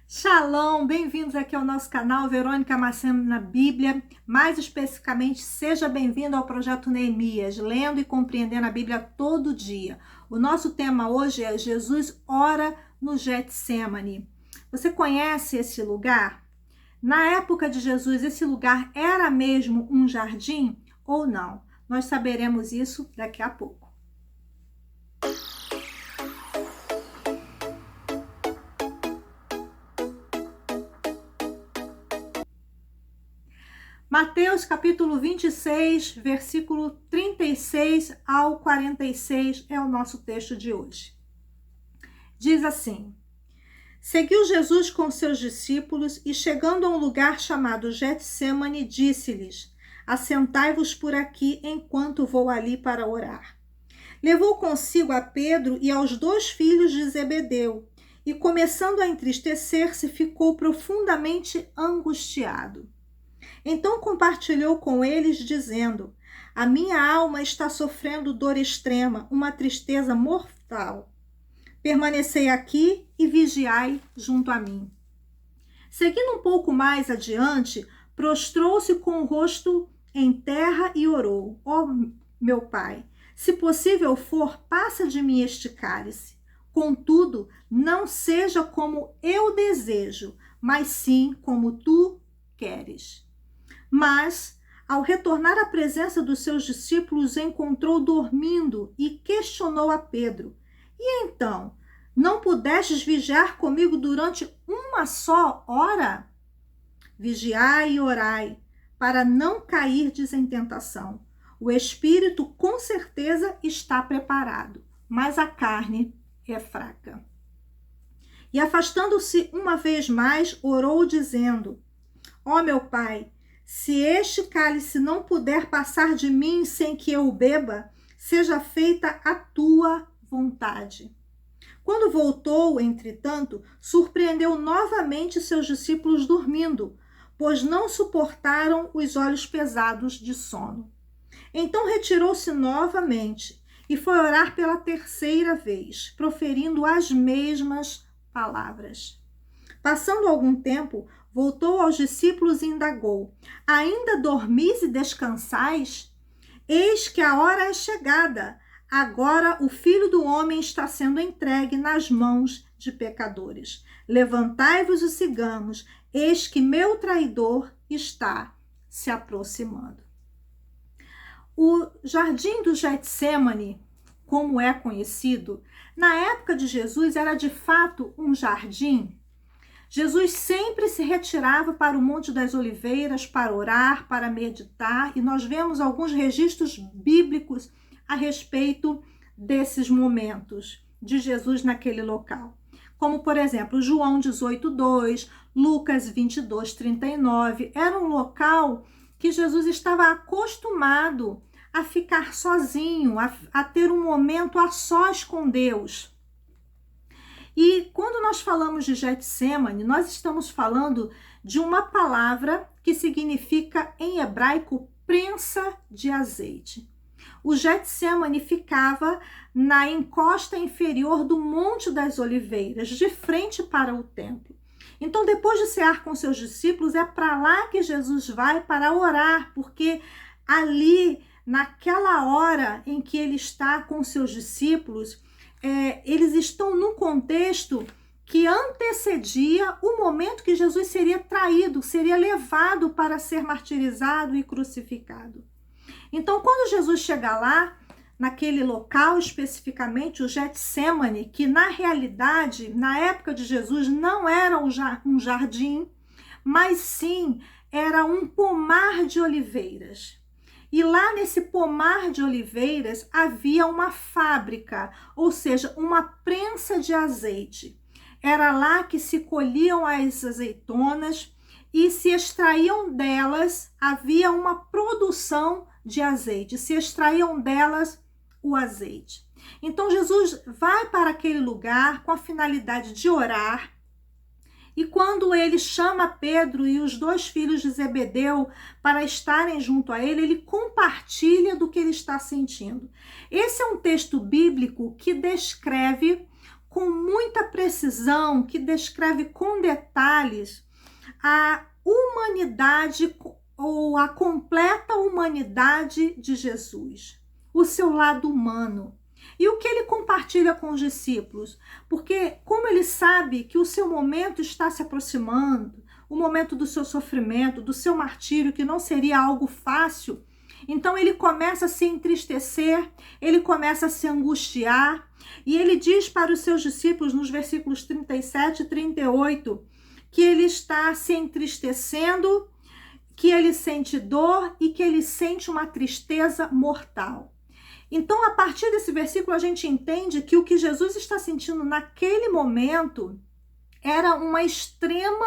Shalom, bem-vindos aqui ao nosso canal Verônica Maceno na Bíblia. Mais especificamente, seja bem-vindo ao Projeto Neemias, lendo e compreendendo a Bíblia todo dia. O nosso tema hoje é Jesus ora no Getsemane. Você conhece esse lugar? Na época de Jesus, esse lugar era mesmo um jardim ou não? Nós saberemos isso daqui a pouco. Mateus capítulo 26, versículo 36 ao 46 é o nosso texto de hoje. Diz assim: Seguiu Jesus com seus discípulos e, chegando a um lugar chamado Getsemane, disse-lhes: Assentai-vos por aqui enquanto vou ali para orar. Levou consigo a Pedro e aos 2 filhos de Zebedeu e, começando a entristecer-se, ficou profundamente angustiado. Então compartilhou com eles, dizendo: A minha alma está sofrendo dor extrema, uma tristeza mortal. Permanecei aqui e vigiai junto a mim. Seguindo um pouco mais adiante, prostrou-se com o rosto em terra e orou: Ó meu Pai, se possível for, passa de mim este cálice. Contudo, não seja como eu desejo, mas sim como tu queres. Mas, ao retornar à presença dos seus discípulos, encontrou dormindo e questionou a Pedro: E então, não pudestes vigiar comigo durante uma só hora? Vigiai e orai, para não cairdes em tentação. O espírito com certeza está preparado, mas a carne é fraca. E afastando-se uma vez mais, orou dizendo: Ó meu Pai, se este cálice não puder passar de mim sem que eu o beba, seja feita a tua vontade. Quando voltou, entretanto, surpreendeu novamente seus discípulos dormindo, pois não suportaram os olhos pesados de sono. Então retirou-se novamente e foi orar pela 3ª vez, proferindo as mesmas palavras. Passando algum tempo, voltou aos discípulos e indagou: Ainda dormis e descansais? Eis que a hora é chegada. Agora o Filho do Homem está sendo entregue nas mãos de pecadores. Levantai-vos e sigamos. Eis que meu traidor está se aproximando. O jardim do Getsemane, como é conhecido, na época de Jesus era de fato um jardim. Jesus sempre se retirava para o Monte das Oliveiras para orar, para meditar, e nós vemos alguns registros bíblicos a respeito desses momentos de Jesus naquele local. Como, por exemplo, João 18:2, Lucas 22:39. Era um local que Jesus estava acostumado a ficar sozinho, a ter um momento a sós com Deus. E quando nós falamos de Getsemane, nós estamos falando de uma palavra que significa em hebraico prensa de azeite. O Getsemane ficava na encosta inferior do Monte das Oliveiras, de frente para o templo. Então, depois de cear com seus discípulos, é para lá que Jesus vai para orar, porque ali, naquela hora em que ele está com seus discípulos, eles estão num contexto que antecedia o momento que Jesus seria traído, seria levado para ser martirizado e crucificado. Então, quando Jesus chega lá, naquele local especificamente, o Getsemane, que na realidade, na época de Jesus, não era um jardim, mas sim era um pomar de oliveiras. E lá nesse pomar de oliveiras havia uma fábrica, ou seja, uma prensa de azeite. Era lá que se colhiam as azeitonas e se extraíam delas, havia uma produção de azeite, se extraíam delas o azeite. Então Jesus vai para aquele lugar com a finalidade de orar. E quando ele chama Pedro e os 2 filhos de Zebedeu para estarem junto a ele compartilha do que ele está sentindo. Esse é um texto bíblico que descreve com muita precisão, que descreve com detalhes a humanidade ou a completa humanidade de Jesus, o seu lado humano. E o que ele compartilha com os discípulos? Porque como ele sabe que o seu momento está se aproximando, o momento do seu sofrimento, do seu martírio, que não seria algo fácil, então ele começa a se entristecer, ele começa a se angustiar, e ele diz para os seus discípulos nos versículos 37 e 38, que ele está se entristecendo, que ele sente dor e que ele sente uma tristeza mortal. Então, a partir desse versículo, a gente entende que o que Jesus está sentindo naquele momento era uma extrema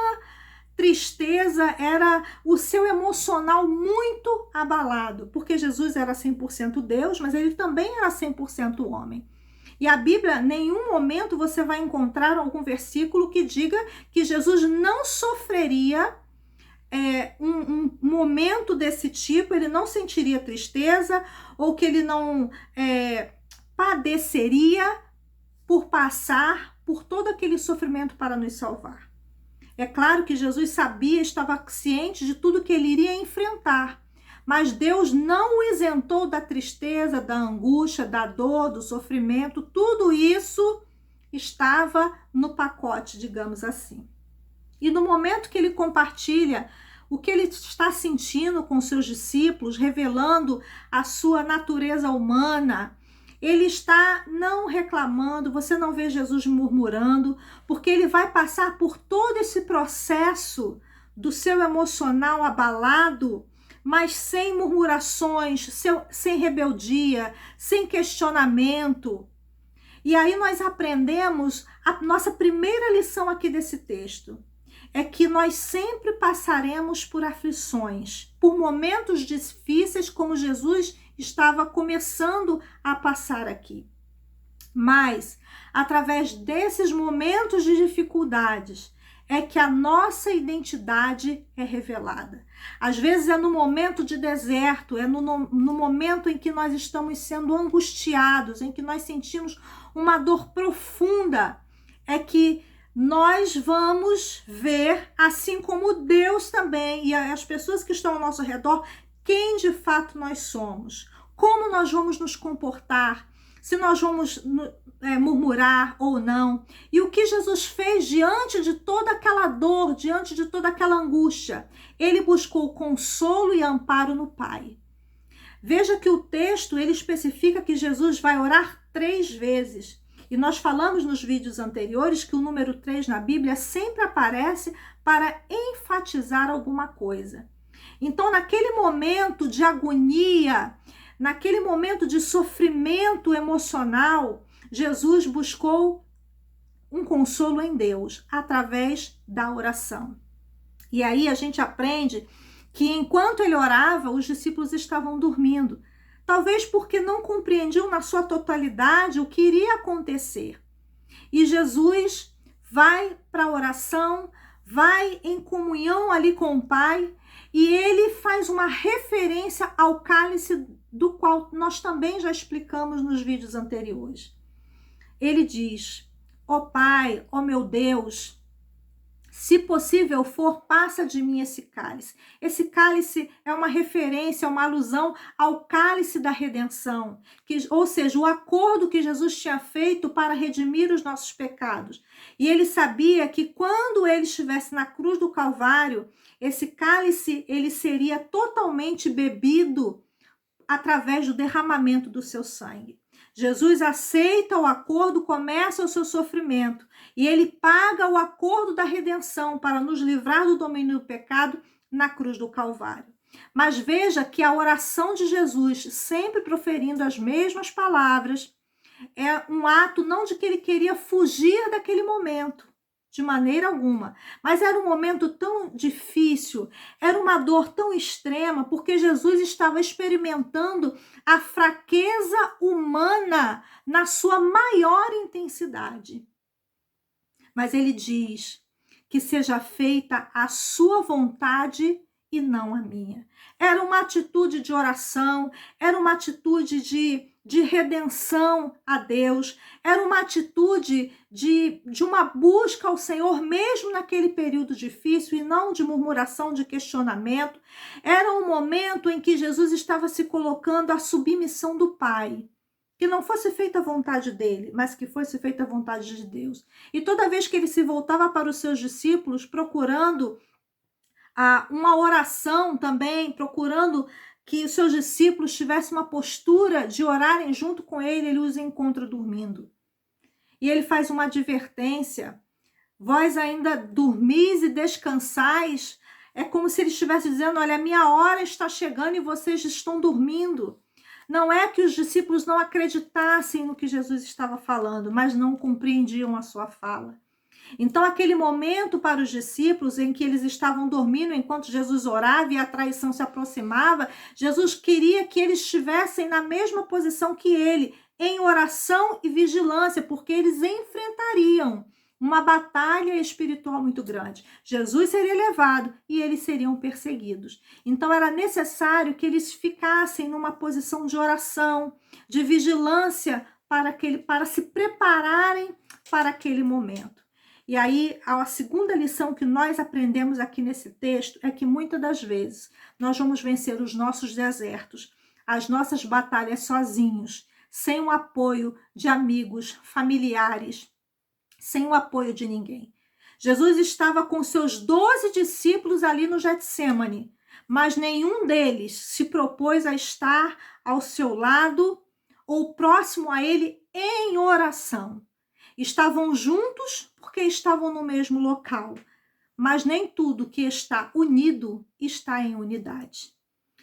tristeza, era o seu emocional muito abalado, porque Jesus era 100% Deus, mas ele também era 100% homem. E a Bíblia, em nenhum momento você vai encontrar algum versículo que diga que Jesus não sofreria um momento desse tipo, ele não sentiria tristeza, ou que ele não padeceria por passar por todo aquele sofrimento para nos salvar. É claro que Jesus sabia, estava ciente de tudo que ele iria enfrentar, mas Deus não o isentou da tristeza, da angústia, da dor, do sofrimento. Tudo isso estava no pacote, digamos assim. E no momento que ele compartilha o que ele está sentindo com seus discípulos, revelando a sua natureza humana, ele está não reclamando, você não vê Jesus murmurando, porque ele vai passar por todo esse processo do seu emocional abalado, mas sem murmurações, sem rebeldia, sem questionamento. E aí nós aprendemos a nossa primeira lição aqui desse texto. É que nós sempre passaremos por aflições, por momentos difíceis, como Jesus estava começando a passar aqui. Mas, através desses momentos de dificuldades, é que a nossa identidade é revelada. Às vezes é no momento de deserto, é no momento em que nós estamos sendo angustiados, em que nós sentimos uma dor profunda, é que nós vamos ver, assim como Deus também, e as pessoas que estão ao nosso redor, quem de fato nós somos, como nós vamos nos comportar, se nós vamos murmurar ou não, e o que Jesus fez diante de toda aquela dor, diante de toda aquela angústia. Ele buscou consolo e amparo no Pai. Veja que o texto, ele especifica que Jesus vai orar 3 vezes. E nós falamos nos vídeos anteriores que o número 3 na Bíblia sempre aparece para enfatizar alguma coisa. Então, naquele momento de agonia, naquele momento de sofrimento emocional, Jesus buscou um consolo em Deus através da oração. E aí a gente aprende que enquanto ele orava, os discípulos estavam dormindo. Talvez porque não compreendiam na sua totalidade o que iria acontecer. E Jesus vai para a oração, vai em comunhão ali com o Pai, e ele faz uma referência ao cálice do qual nós também já explicamos nos vídeos anteriores. Ele diz: ó Pai, ó meu Deus, se possível for, passa de mim esse cálice. Esse cálice é uma referência, uma alusão ao cálice da redenção, ou seja, o acordo que Jesus tinha feito para redimir os nossos pecados. E ele sabia que quando ele estivesse na cruz do Calvário, esse cálice ele seria totalmente bebido através do derramamento do seu sangue. Jesus aceita o acordo, começa o seu sofrimento e ele paga o acordo da redenção para nos livrar do domínio do pecado na cruz do Calvário. Mas veja que a oração de Jesus, sempre proferindo as mesmas palavras, é um ato não de que ele queria fugir daquele momento, de maneira alguma, mas era um momento tão difícil, era uma dor tão extrema, porque Jesus estava experimentando a fraqueza humana na sua maior intensidade. Mas ele diz que seja feita a sua vontade e não a minha. Era uma atitude de oração, era uma atitude de de redenção a Deus, era uma atitude de uma busca ao Senhor, mesmo naquele período difícil, e não de murmuração, de questionamento. Era um momento em que Jesus estava se colocando à submissão do Pai. Que não fosse feita a vontade dele, mas que fosse feita a vontade de Deus. E toda vez que ele se voltava para os seus discípulos, procurando uma oração também, procurando que os seus discípulos tivessem uma postura de orarem junto com ele, ele os encontra dormindo. E ele faz uma advertência: vós ainda dormis e descansais. É como se ele estivesse dizendo: olha, a minha hora está chegando e vocês estão dormindo. Não é que os discípulos não acreditassem no que Jesus estava falando, mas não compreendiam a sua fala. Então, aquele momento para os discípulos em que eles estavam dormindo enquanto Jesus orava e a traição se aproximava, Jesus queria que eles estivessem na mesma posição que ele, em oração e vigilância, porque eles enfrentariam uma batalha espiritual muito grande. Jesus seria levado e eles seriam perseguidos. Então, era necessário que eles ficassem numa posição de oração, de vigilância, para se prepararem para aquele momento. E aí, a segunda lição que nós aprendemos aqui nesse texto é que muitas das vezes nós vamos vencer os nossos desertos, as nossas batalhas sozinhos, sem o apoio de amigos, familiares, sem o apoio de ninguém. Jesus estava com seus 12 discípulos ali no Getsêmani, mas nenhum deles se propôs a estar ao seu lado ou próximo a ele em oração. Estavam juntos porque estavam no mesmo local, mas nem tudo que está unido está em unidade.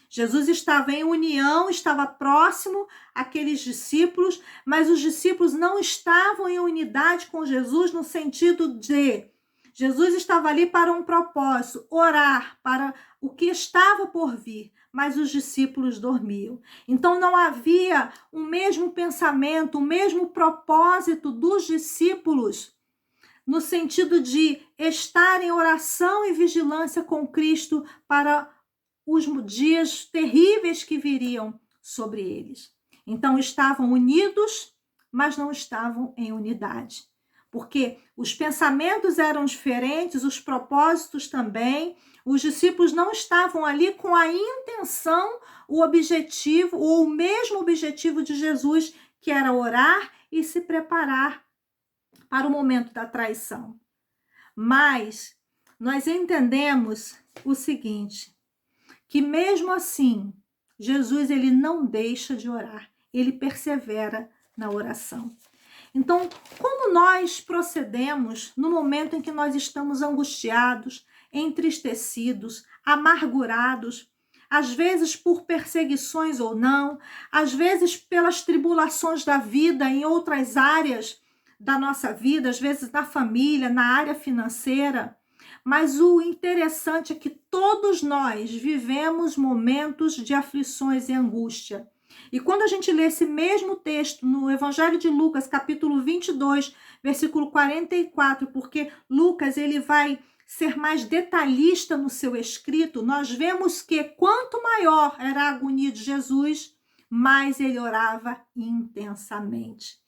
Jesus estava em união, estava próximo àqueles discípulos, mas os discípulos não estavam em unidade com Jesus no sentido de Jesus estava ali para um propósito, orar para o que estava por vir, mas os discípulos dormiam. Então não havia o mesmo pensamento, o mesmo propósito dos discípulos, no sentido de estar em oração e vigilância com Cristo para os dias terríveis que viriam sobre eles. Então estavam unidos, mas não estavam em unidade. Porque os pensamentos eram diferentes, os propósitos também. Os discípulos não estavam ali com a intenção, o objetivo, ou o mesmo objetivo de Jesus, que era orar e se preparar para o momento da traição. Mas nós entendemos o seguinte, que mesmo assim, Jesus ele não deixa de orar, ele persevera na oração. Então, como nós procedemos no momento em que nós estamos angustiados, entristecidos, amargurados, às vezes por perseguições ou não, às vezes pelas tribulações da vida em outras áreas da nossa vida, às vezes na família, na área financeira, mas o interessante é que todos nós vivemos momentos de aflições e angústia. E quando a gente lê esse mesmo texto no Evangelho de Lucas, capítulo 22, versículo 44, porque Lucas ele vai ser mais detalhista no seu escrito, nós vemos que quanto maior era a agonia de Jesus, mais ele orava intensamente.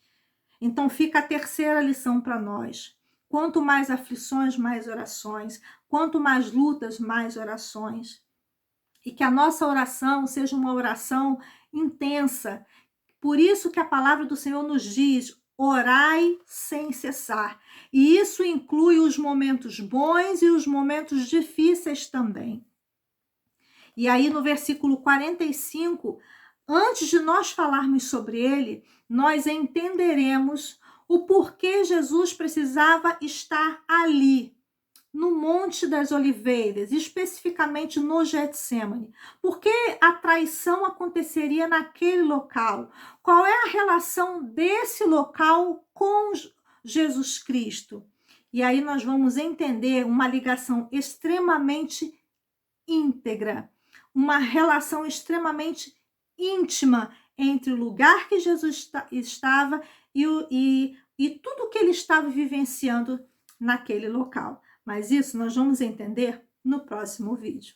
Então fica a terceira lição para nós. Quanto mais aflições, mais orações. Quanto mais lutas, mais orações. E que a nossa oração seja uma oração intensa. Por isso que a palavra do Senhor nos diz, orai sem cessar. E isso inclui os momentos bons e os momentos difíceis também. E aí no versículo 45, antes de nós falarmos sobre ele, nós entenderemos o porquê Jesus precisava estar ali, no Monte das Oliveiras, especificamente no Getsêmani. Por que a traição aconteceria naquele local? Qual é a relação desse local com Jesus Cristo? E aí nós vamos entender uma ligação extremamente íntegra, uma relação extremamente íntima entre o lugar que Jesus estava e tudo que ele estava vivenciando naquele local. Mas isso nós vamos entender no próximo vídeo.